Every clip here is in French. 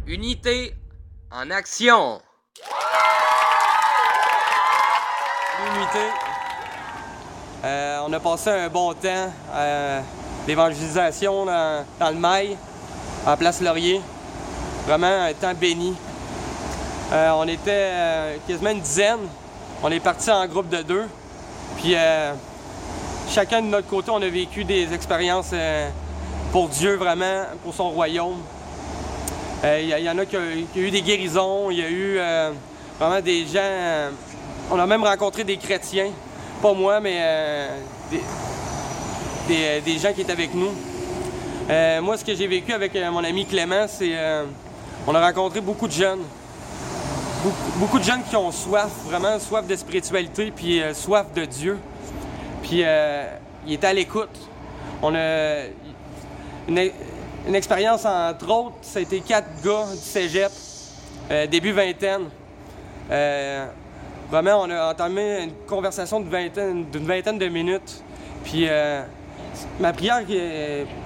Unité en action. Unité. On a passé un bon temps d'évangélisation dans le Mail, en Place Laurier. Vraiment un temps béni. On était quasiment une dizaine. On est partis en groupe de 2. Puis chacun de notre côté, on a vécu des expériences pour Dieu, vraiment, pour son royaume. Il y en a qui ont eu des guérisons, il y a eu vraiment des gens... on a même rencontré des chrétiens, pas moi, mais des gens qui étaient avec nous. Moi, ce que j'ai vécu avec mon ami Clément, c'est... on a rencontré beaucoup de jeunes. Beaucoup de jeunes qui ont soif, vraiment soif de spiritualité, puis soif de Dieu. Puis ils étaient à l'écoute. On a une expérience, entre autres, ça a été 4 gars du cégep, début vingtaine. Vraiment, on a entamé une conversation d'une vingtaine de minutes. Puis ma prière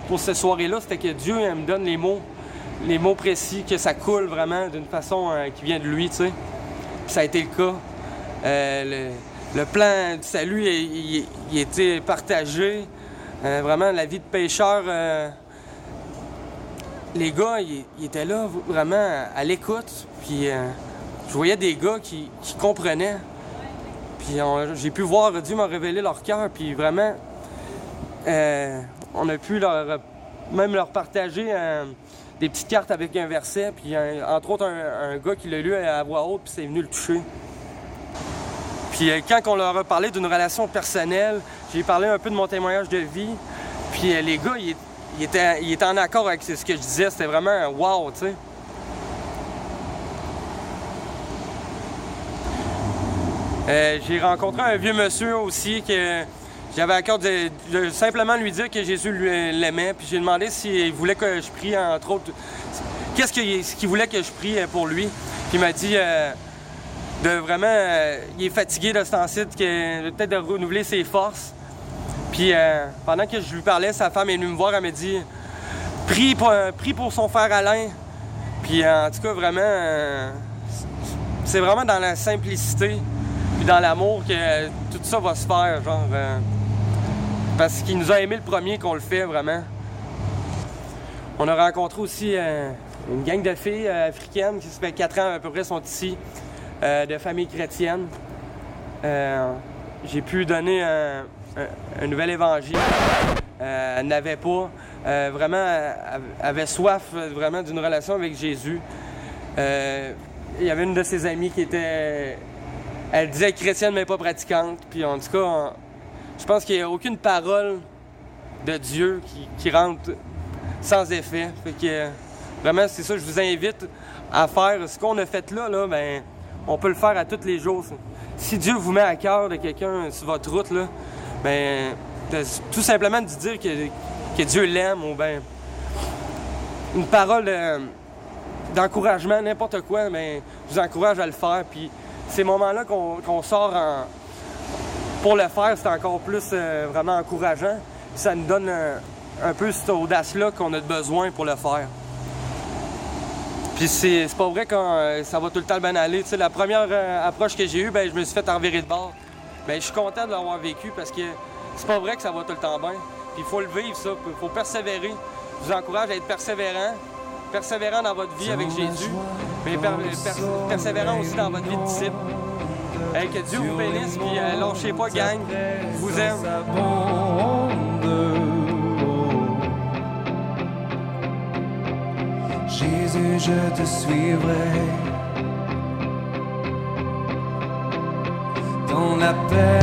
pour cette soirée-là, c'était que Dieu me donne les mots précis, que ça coule vraiment d'une façon qui vient de lui, tu sais. Puis ça a été le cas. Le plan du salut, il était partagé. Vraiment, la vie de pécheur, les gars, ils étaient là vraiment à l'écoute. Puis je voyais des gars qui comprenaient. Puis j'ai pu voir, Dieu m'a révélé leur cœur. Puis vraiment, on a pu même leur partager des petites cartes avec un verset. Puis entre autres, un gars qui l'a lu à voix haute, puis c'est venu le toucher. Puis quand on leur a parlé d'une relation personnelle, j'ai parlé un peu de mon témoignage de vie. Puis les gars, ils étaient en accord avec ce que je disais. C'était vraiment un wow, tu sais. J'ai rencontré un vieux monsieur aussi que j'avais à cœur de simplement lui dire que Jésus l'aimait. Puis j'ai demandé s'il voulait que je prie, entre autres, ce qu'il voulait que je prie pour lui. Puis il m'a dit de vraiment, il est fatigué de ce temps-ci, peut-être de renouveler ses forces. Puis pendant que je lui parlais, sa femme est venue me voir, elle m'a dit prie pour son frère Alain. Puis en tout cas, vraiment, c'est vraiment dans la simplicité puis dans l'amour que tout ça va se faire, genre, parce qu'il nous a aimé le premier qu'on le fait, vraiment. On a rencontré aussi une gang de filles africaines qui, ça fait 4 ans à peu près, sont ici, de famille chrétienne. J'ai pu donner un nouvel évangile. Elle n'avait pas. Vraiment, elle avait soif vraiment d'une relation avec Jésus. Il y avait une de ses amies qui était... Elle disait chrétienne mais pas pratiquante. Puis en tout cas, je pense qu'il n'y a aucune parole de Dieu qui rentre sans effet. Fait que vraiment, c'est ça, je vous invite à faire. Ce qu'on a fait là, ben, on peut le faire à tous les jours. Ça. Si Dieu vous met à cœur de quelqu'un sur votre route, là, ben, tout simplement de dire que Dieu l'aime, ou ben une parole d'encouragement, n'importe quoi, ben, je vous encourage à le faire. Puis ces moments-là qu'on sort pour le faire, c'est encore plus vraiment encourageant. Puis ça nous donne un peu cette audace-là qu'on a besoin pour le faire. Puis c'est pas vrai que ça va tout le temps bien aller. Tu sais, la première approche que j'ai eue, ben, je me suis fait envirer de bord. Ben, je suis content de l'avoir vécu parce que c'est pas vrai que ça va tout le temps bien. Puis il faut le vivre, ça. Il faut persévérer. Je vous encourage à être persévérant dans votre vie avec Jésus, mais persévérant aussi dans votre vie de disciple. Que Dieu vous bénisse, puis lâchez pas, gang. Je vous aime. Jésus, je te suivrai dans la paix.